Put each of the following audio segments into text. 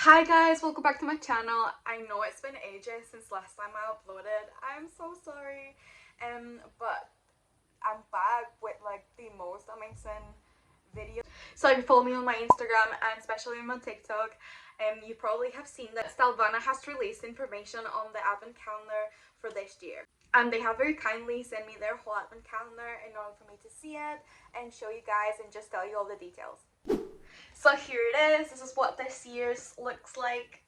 Hi guys, welcome back to my channel. I know it's been ages since last time I uploaded. I'm so sorry. But I'm back with like the most amazing video. So if you follow me on my Instagram and especially on my TikTok, you probably have seen that Stylevana has released information on the advent calendar for this year. And they have very kindly sent me their whole advent calendar in order for me to see it and show you guys and just tell you all the details. So here it is. This is what this year's looks like.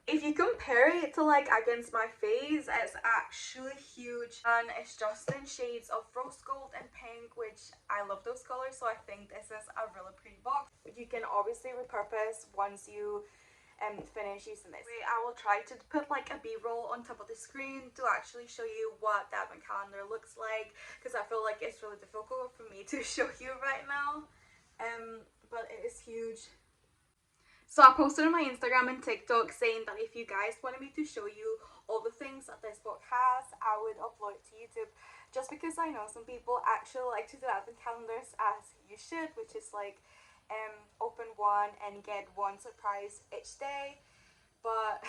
If you compare it to like against my face, it's actually huge and it's just in shades of rose gold and pink, which I love those colors, so I think this is a really pretty box. You can obviously repurpose once you finish using this. I will try to put like a b-roll on top of the screen to actually show you what the advent calendar looks like, because I feel like it's really difficult for me to show you right now. But it is huge. So I posted on my Instagram and TikTok saying that if you guys wanted me to show you all the things that this book has, I would upload it to YouTube, just because I know some people actually like to do advent calendars as you should, which is like open one and get one surprise each day. But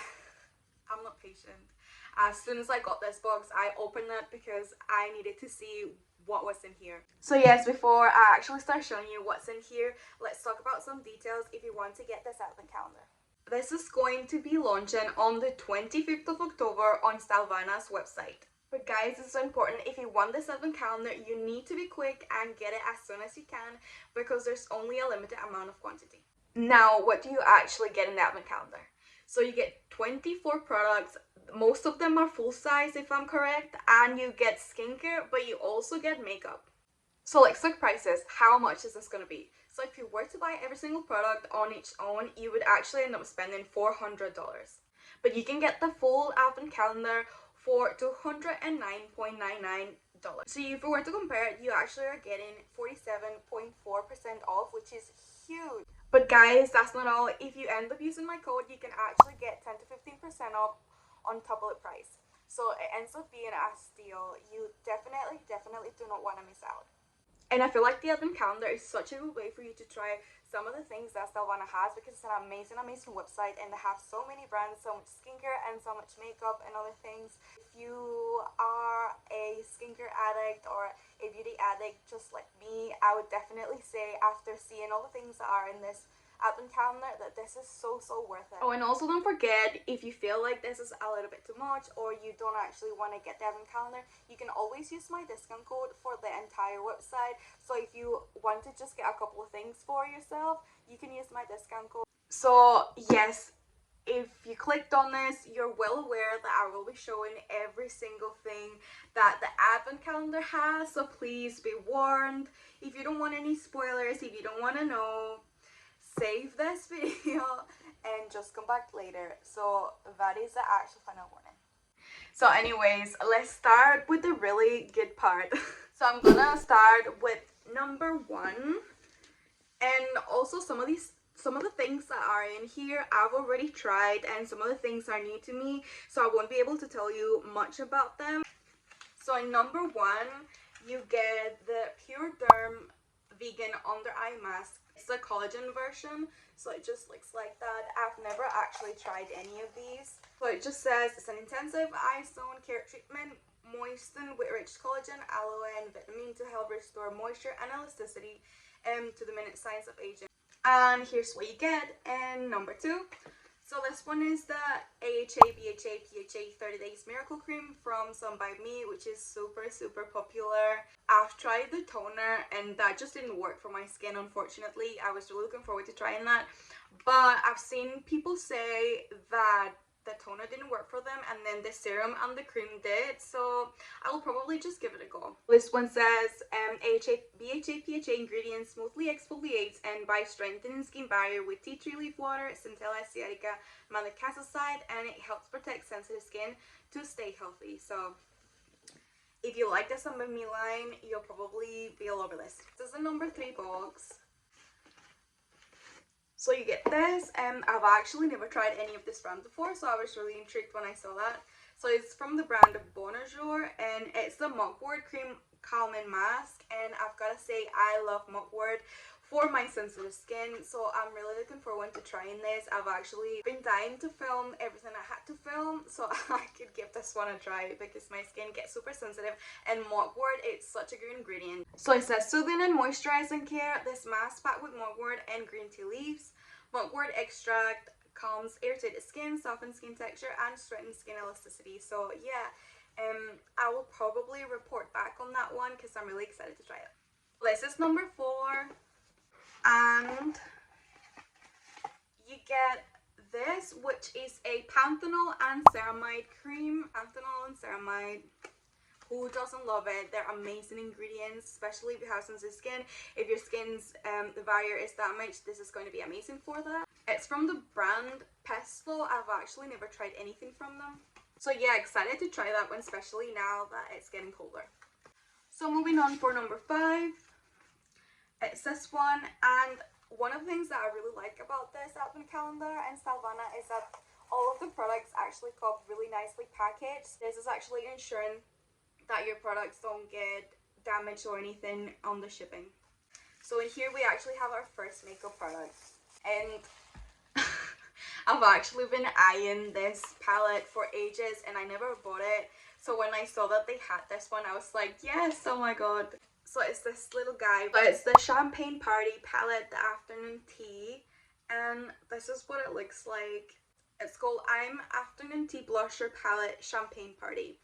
I'm not patient. As soon as I got this box, I opened it because I needed to see what was in here. So yes, before I actually start showing you what's in here, let's talk about some details if you want to get this advent calendar. This is going to be launching on the 25th of October on Stylevana's website. But guys, it's so important. If you want this advent calendar, you need to be quick and get it as soon as you can, because there's only a limited amount of quantity. Now, what do you actually get in the advent calendar? So you get 24 products. Most of them are full size if I'm correct, and you get skincare, but you also get makeup. So let's look prices. How much is this going to be? So if you were to buy every single product on its own, you would actually end up spending $400. But you can get the full advent calendar for $209.99. So if you were to compare it, you actually are getting 47.4% off, which is huge. But guys, that's not all. If you end up using my code, you can actually get 10 to 15% off on top of the price. So it ends up being a steal. You definitely do not want to miss out. And I feel like the advent calendar is such a good way for you to try some of the things that Stylevana has, because it's an amazing website and they have so many brands, so much skincare and so much makeup and other things. If you are a skincare addict or a beauty addict just like me, I would definitely say, after seeing all the things that are in this advent calendar, that this is so worth it. Oh, and also don't forget, if you feel like this is a little bit too much or you don't actually want to get the advent calendar, you can always use my discount code for the entire website. So if you want to just get a couple of things for yourself, you can use my discount code. So yes, if you clicked on this, you're well aware that I will be showing every single thing that the advent calendar has, so please be warned. If you don't want any spoilers, if you don't want to know, save this video and just come back later. So that is the actual final warning. So anyways, let's start with the really good part. So I'm gonna start with number one, and also some of the things that are in here I've already tried, and some of the things are new to me, so I won't be able to tell you much about them. So in number one, you get the Pure Derm vegan under eye mask. It's the collagen version, so it just looks like that. I've never actually tried any of these. So it just says it's an intensive eye zone care treatment, moistened with rich collagen, aloe, and vitamin to help restore moisture and elasticity to the minute signs of aging. And here's what you get in number two. So this one is the AHA BHA PHA 30 Days Miracle Cream from Some By Me, which is super popular. I've tried the toner and that just didn't work for my skin, unfortunately. I was really looking forward to trying that, but I've seen people say that the toner didn't work for them and then the serum and the cream did, so I will probably just give it a go. This one says AHA BHA PHA ingredients smoothly exfoliates and by strengthening skin barrier with tea tree leaf water, centella asiatica, malacasicide, and it helps protect sensitive skin to stay healthy. So if you like the Some By Me line, you'll probably be all over this. This is the number 3 box. So you get this, and I've actually never tried any of this brand before, so I was really intrigued when I saw that. So it's from the brand Bonjour, and it's the Mugwort Cream Calming Mask, and I've got to say, I love Mugwort for my sensitive skin, so I'm really looking forward to trying this. I've actually been dying to film everything I had to film so I could give this one a try because my skin gets super sensitive, and mugwort, it's such a good ingredient. So it says soothing and moisturizing care. This mask packed with mugwort and green tea leaves. Mugwort extract calms irritated skin, softens skin texture, and strengthens skin elasticity. So yeah, I will probably report back on that one because I'm really excited to try it. This is number 4. And you get this, which is a panthenol and ceramide cream. Panthenol and ceramide, who doesn't love it? They're amazing ingredients, especially if you have sensitive skin. If your skin's barrier is damaged, this is going to be amazing for that. It's from the brand Pesto. I've actually never tried anything from them, so yeah, excited to try that one, especially now that it's getting colder. So moving on for number 5, it's this one. And one of the things that I really like about this advent calendar and Stylevana is that all of the products actually come really nicely packaged. This is actually ensuring that your products don't get damaged or anything on the shipping. So in here we actually have our first makeup product, and I've actually been eyeing this palette for ages and I never bought it. So when I saw that they had this one, I was like, yes, oh my god. So it's this little guy. So it's the Champagne Party palette, the afternoon tea, and this is what it looks like. It's called I'm Afternoon Tea Blusher Palette Champagne Party.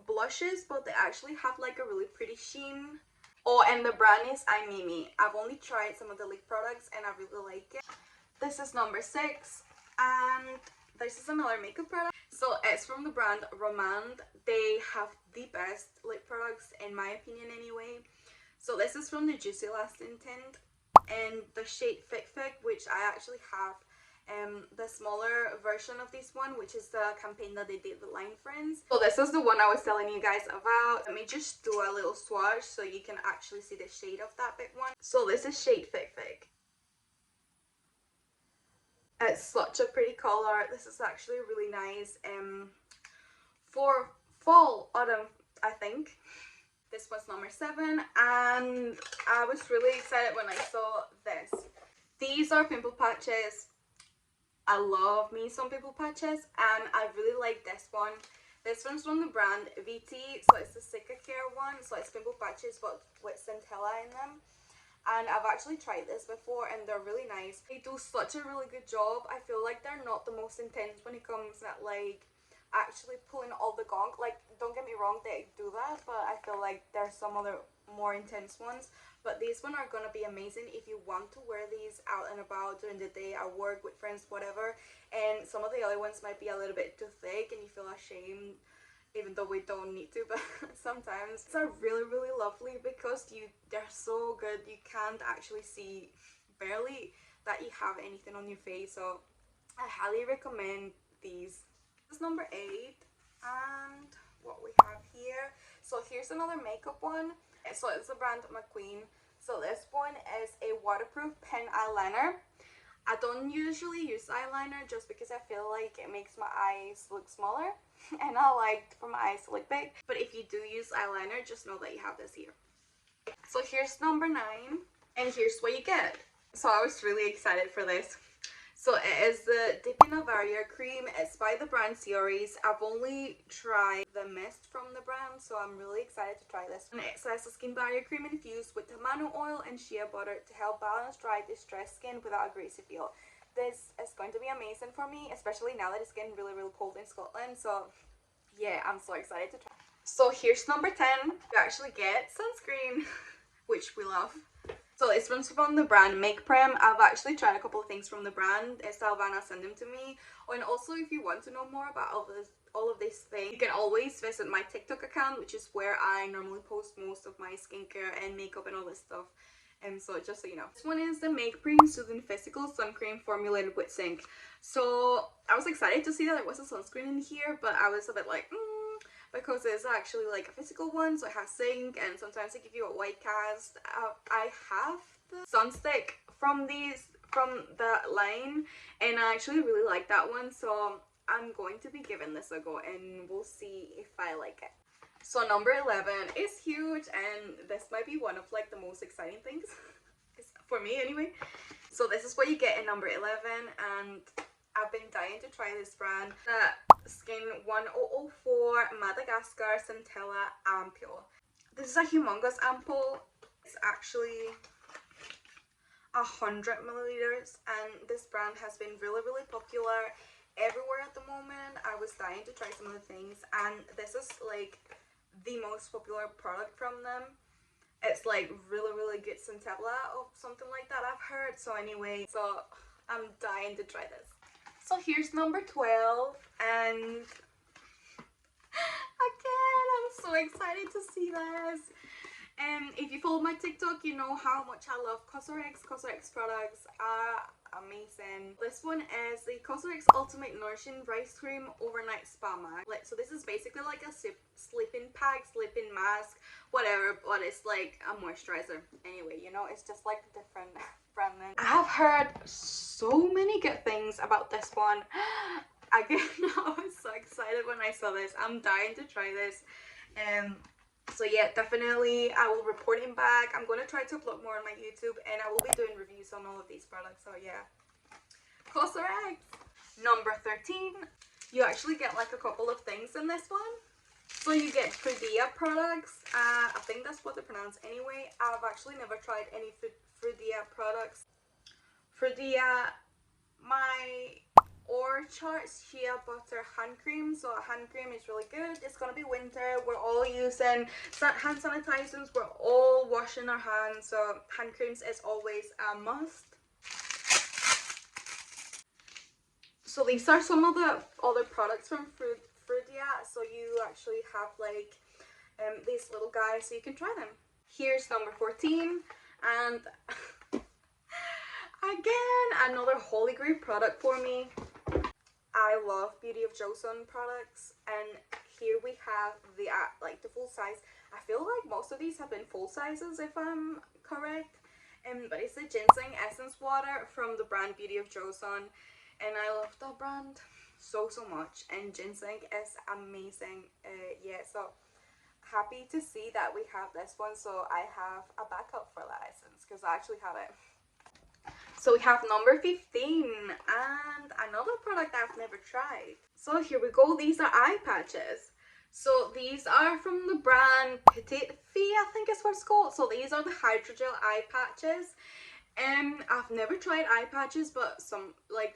Blushes, but they actually have like a really pretty sheen. Oh, and the brand is I'm Mimi. I've only tried some of the lip products and I really like it. This is number 6, and this is another makeup product. So it's from the brand Romand. They have the best lip products in my opinion anyway. So this is from the Juicy Lasting tint and the shade Thick Thick, which I actually have the smaller version of this one, which is the campaign that they did with Line Friends. So this is the one I was telling you guys about. Let me just do a little swatch so you can actually see the shade of that big one. So this is shade Thick Thick. It's such a pretty color. This is actually really nice for fall, autumn, I think. This was number 7, and I was really excited when I saw this. These are pimple patches. I love me some pimple patches, and I really like this one. This one's from the brand VT, so it's the Sika Care one. So it's pimple patches but with centella in them. And I've actually tried this before and they're really nice. They do such a really good job. I feel like they're not the most intense when it comes at like actually pulling all the gunk. Like, don't get me wrong, they do that, but I feel like there's some other more intense ones. But these one are gonna be amazing if you want to wear these out and about during the day, at work, with friends, whatever. And some of the other ones might be a little bit too thick and you feel ashamed, even though we don't need to, but sometimes. It's are really lovely because they're so good. You can't actually see barely that you have anything on your face, so I highly recommend these. This is number 8, and what we have here. So here's another makeup one. So it's the brand McQueen. So this one is a waterproof pen eyeliner. I don't usually use eyeliner just because I feel like it makes my eyes look smaller and I like for my eyes to look big. But if you do use eyeliner, just know that you have this here. So here's number 9, and here's what you get. So I was really excited for this. So it is the Dipina Barrier Cream. It's by the brand Series. I've only tried the mist from the brand, so I'm really excited to try this. And it says a skin barrier cream infused with tomato oil and shea butter to help balance dry, distressed skin without a greasy feel. This is going to be amazing for me, especially now that it's getting really cold in Scotland. So yeah, I'm so excited to try. So here's number 10. You actually get sunscreen, which we love. So it's from the brand Make Prem. I've actually tried a couple of things from the brand. Stylevana sent them to me. Oh, and also if you want to know more about all of these things, you can always visit my TikTok account, which is where I normally post most of my skincare and makeup and all this stuff. And so just so you know. This one is the Make Prem Soothing Physical Sun Cream formulated with zinc. So I was excited to see that there was a sunscreen in here, but I was a bit like, because it's actually like a physical one, so it has zinc, and sometimes they give you a white cast. I have the sunstick from the line, and I actually really like that one, so I'm going to be giving this a go and we'll see if I like it. So number 11 is huge, and this might be one of like the most exciting things. It's for me anyway. So this is what you get in number 11, and I've been dying to try this brand. Skin 1004 Madagascar Centella Ampoule. This is a humongous ampoule. It's actually 100 milliliters, and this brand has been really popular everywhere at the moment. I was dying to try some of the things, and this is like the most popular product from them. It's like really good Centella or something like that, I've heard. So anyway, so I'm dying to try this. So here's number 12, and again, I'm so excited to see this. If you follow my TikTok, you know how much I love Cosrx. Cosrx products are amazing. This one is the Cosrx Ultimate Nourishing Rice Cream Overnight Spa Mask. So this is basically like a sleeping pack, sleeping mask, whatever, but it's like a moisturizer. Anyway, you know, it's just like a different brand name. I have heard so many good things about this one. Again, I was so excited when I saw this. I'm dying to try this. So yeah, definitely I will report him back. I'm going to try to upload more on my YouTube, and I will be doing reviews on all of these products. So yeah, Cosrx. Number 13, you actually get like a couple of things in this one. So you get Frudea products. I think that's what they're pronounced anyway. I've actually never tried any Frudea products. Frudea, my Orchard's shea butter hand cream. So a hand cream is really good. It's gonna be winter, we're all using hand sanitizers, we're all washing our hands, so hand creams is always a must. So these are some of the other products from Frudea. So you actually have like these little guys, so you can try them. Here's number 14, and again, another holy grail product for me. I love Beauty of Joseon products, and here we have the like the full size. I feel like most of these have been full sizes if I'm correct. But it's the ginseng essence water from the brand Beauty of Joseon, and I love that brand so much, and ginseng is amazing. Yeah, so happy to see that we have this one, so I have a backup for that essence because I actually have it. So we have number 15, and another product I've never tried. So here we go. These are eye patches. So these are from the brand Petite Fille, I think is what it's called. So these are the hydrogel eye patches. I've never tried eye patches, but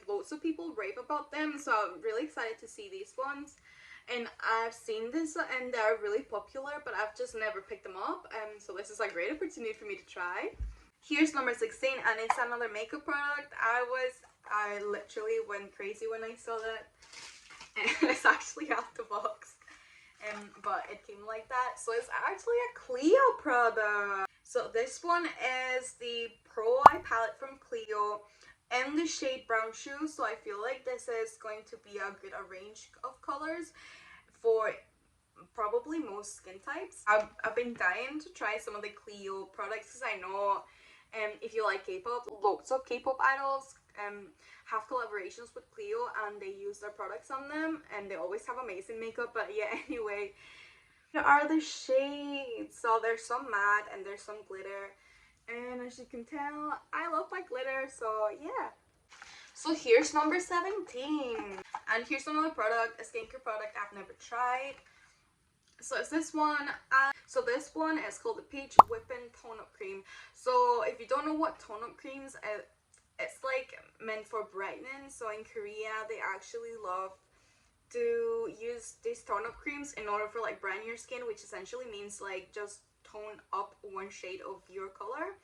loads of people rave about them, so I'm really excited to see these ones. And I've seen this and they're really popular, but I've just never picked them up. So this is a great opportunity for me to try. Here's number 16, and it's another makeup product. I literally went crazy when I saw that. And it's actually out the box. But it came like that. So it's actually a Clio product. So this one is the Pro Eye Palette from Clio in the shade Brown Shoe. So I feel like this is going to be a good range of colors for probably most skin types. I've been dying to try some of the Clio products because I know if you like K-pop, lots of K-pop idols have collaborations with Clio, and they use their products on them, and they always have amazing makeup. But yeah, anyway, here are the shades. So there's some matte and there's some glitter, and as you can tell, I love my glitter, so yeah. So here's number 17, and here's another product, a skincare product I've never tried. So it's this one. So this one is called the Peach Whipping Tone Up Cream. So if you don't know what tone up creams, it's like meant for brightening. So in Korea, they actually love to use these tone up creams in order for like brighten your skin, which essentially means like just tone up one shade of your color.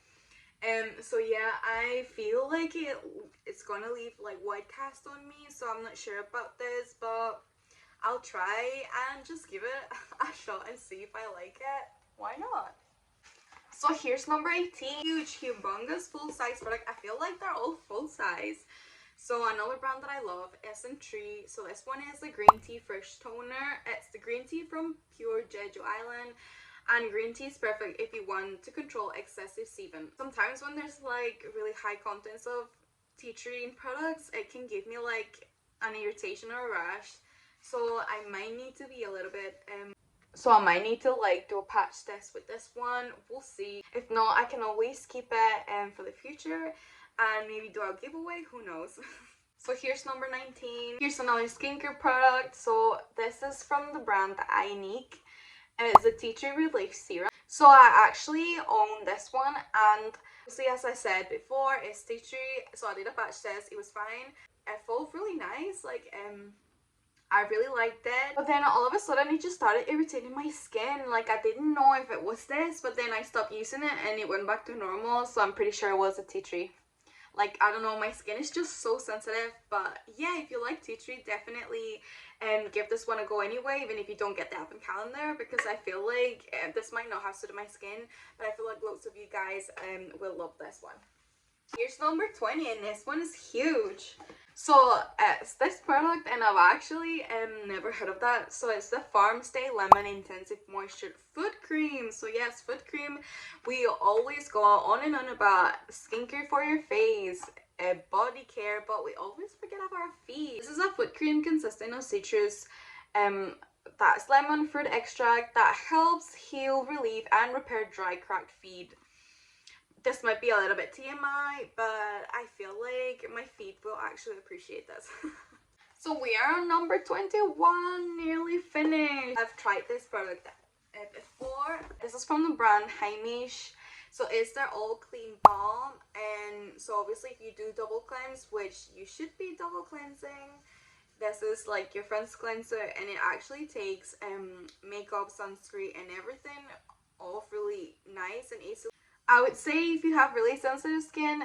So yeah, I feel like it's gonna leave like white cast on me, so I'm not sure about this, but I'll try and just give it a shot and see if I like it. Why not? So here's number 18. Huge, humongous, full-size product. I feel like they're all full-size. So another brand that I love, SM3. So this one is the Green Tea Fresh Toner. It's the green tea from pure Jeju Island. And green tea is perfect if you want to control excessive sebum. Sometimes when there's like really high contents of tea tree in products, it can give me like an irritation or a rash. So I might need to be a little bit So I might need to like do a patch test with this one. We'll see. If not, I can always keep it for the future and maybe do a giveaway. Who knows? So here's number 19. Here's another skincare product. So this is from the brand Ionique. And it's a tea tree relief serum. So I actually own this one, and obviously, as I said before, it's tea tree. So I did a patch test. It was fine. It felt really nice. Like I really liked it, but then all of a sudden it just started irritating my skin. Like I didn't know if it was this, but then I stopped using it and it went back to normal, so I'm pretty sure it was a tea tree. Like, I don't know, my skin is just so sensitive. But yeah, if you like tea tree, definitely give this one a go anyway, even if you don't get the advent calendar, because I feel like this might not have suited my skin, but I feel like lots of you guys will love this one. Here's number 20, and this one is huge. So it's this product, and I've actually never heard of that. So it's the Farm Stay Lemon Intensive Moisture Foot Cream. So yes, foot cream. We always go on and on about skincare for your face, body care, but we always forget about our feet. This is a foot cream consisting of citrus, that's lemon fruit extract that helps heal, relieve, and repair dry, cracked feet. This might be a little bit TMI, but I feel like my feet will actually appreciate this. So we are on number 21, nearly finished. I've tried this product before. This is from the brand Heimish. So it's their all clean balm, and so obviously if you do double cleanse, which you should be double cleansing, this is like your friend's cleanser, and it actually takes makeup, sunscreen, and everything off really nice and easily. I would say if you have really sensitive skin,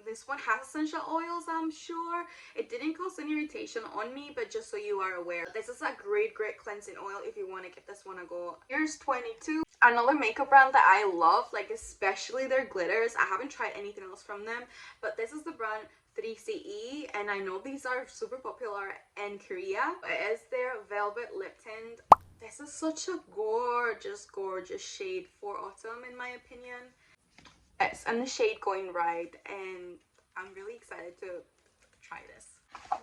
this one has essential oils, I'm sure. It didn't cause any irritation on me, but just so you are aware, this is a great cleansing oil if you want to give this one a go. Here's 22. Another makeup brand that I love, like especially their glitters. I haven't tried anything else from them, but this is the brand 3CE, and I know these are super popular in Korea. It is their Velvet Lip Tint. This is such a gorgeous shade for autumn in my opinion. It's in the shade Going Right, and I'm really excited to try this.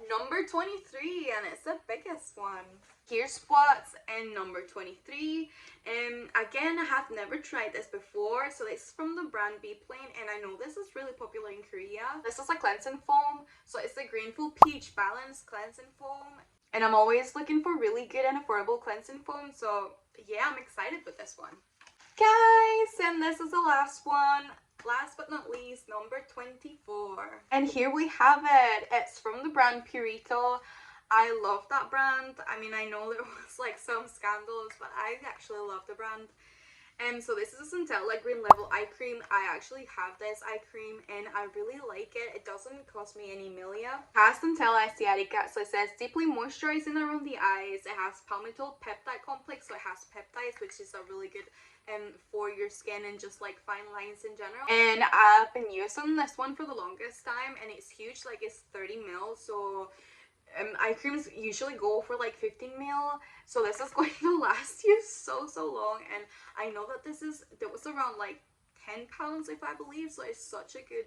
Number 23, and it's the biggest one. Here's what's in number 23. Again, I have never tried this before. So this is from the brand Be Plain, and I know this is really popular in Korea. This is a cleansing foam. So it's the Greenful Peach Balance Cleansing Foam. And I'm always looking for really good and affordable cleansing foam. So yeah, I'm excited with this one. Guys, and this is the last one. Last but not least, number 24. And here we have it. It's from the brand Purito. I love that brand. I mean, I know there was like some scandals, but I actually love the brand. So this is a Centella Green Level Eye Cream. I actually have this eye cream and I really like it. It doesn't cost me any millia. It has Centella Asiatica, so it says deeply moisturizing around the eyes. It has palmitoyl peptide complex, so it has peptides, which is a really good for your skin and just like fine lines in general. And I've been using this one for the longest time, and it's huge, like it's 30 ml. So eye creams usually go for like 15 ml, so this is going to last you so long. And I know that this was around like 10 pounds if I believe, so it's such a good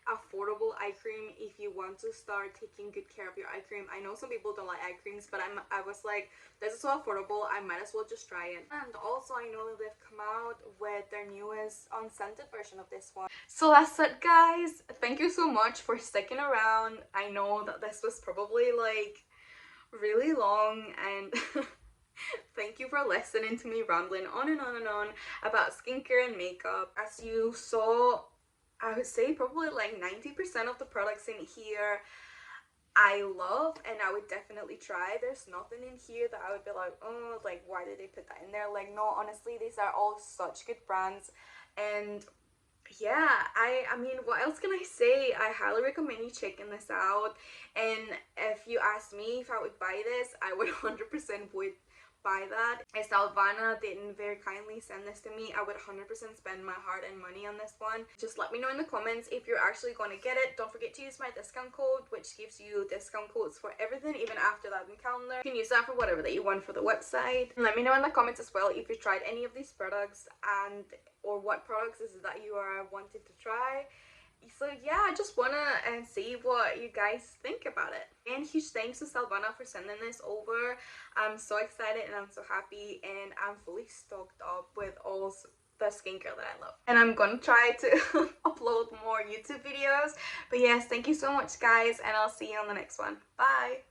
affordable eye cream if you want to start taking good care of your eye cream. I know some people don't like eye creams, but I was like, this is so affordable, I might as well just try it. And also I know that they've come out with their newest unscented version of this one. So that's it, guys. Thank you so much for sticking around. I know that this was probably like really long, and thank you for listening to me rambling on and on and on about skincare and makeup. As you saw, I would say probably like 90% of the products in here I love, and I would definitely try. There's nothing in here that I would be like, oh, like why did they put that in there? Like, no, honestly, these are all such good brands. And yeah, I mean, what else can I say? I highly recommend you checking this out. And if you ask me if I would buy this, I would 100% would buy that. Stylevana didn't very kindly send this to me. I would 100% spend my hard earned money on this one. Just let me know in the comments if you're actually going to get it. Don't forget to use my discount code, which gives you discount codes for everything, even after that calendar. You can use that for whatever that you want for the website. And let me know in the comments as well if you tried any of these products, and or what products is it that you are wanting to try. So yeah, I just wanna see what you guys think about it. And huge thanks to Stylevana for sending this over. I'm so excited and I'm so happy, and I'm fully stocked up with all the skincare that I love. And I'm gonna try to upload more YouTube videos. But yes, thank you so much guys, and I'll see you on the next one. Bye!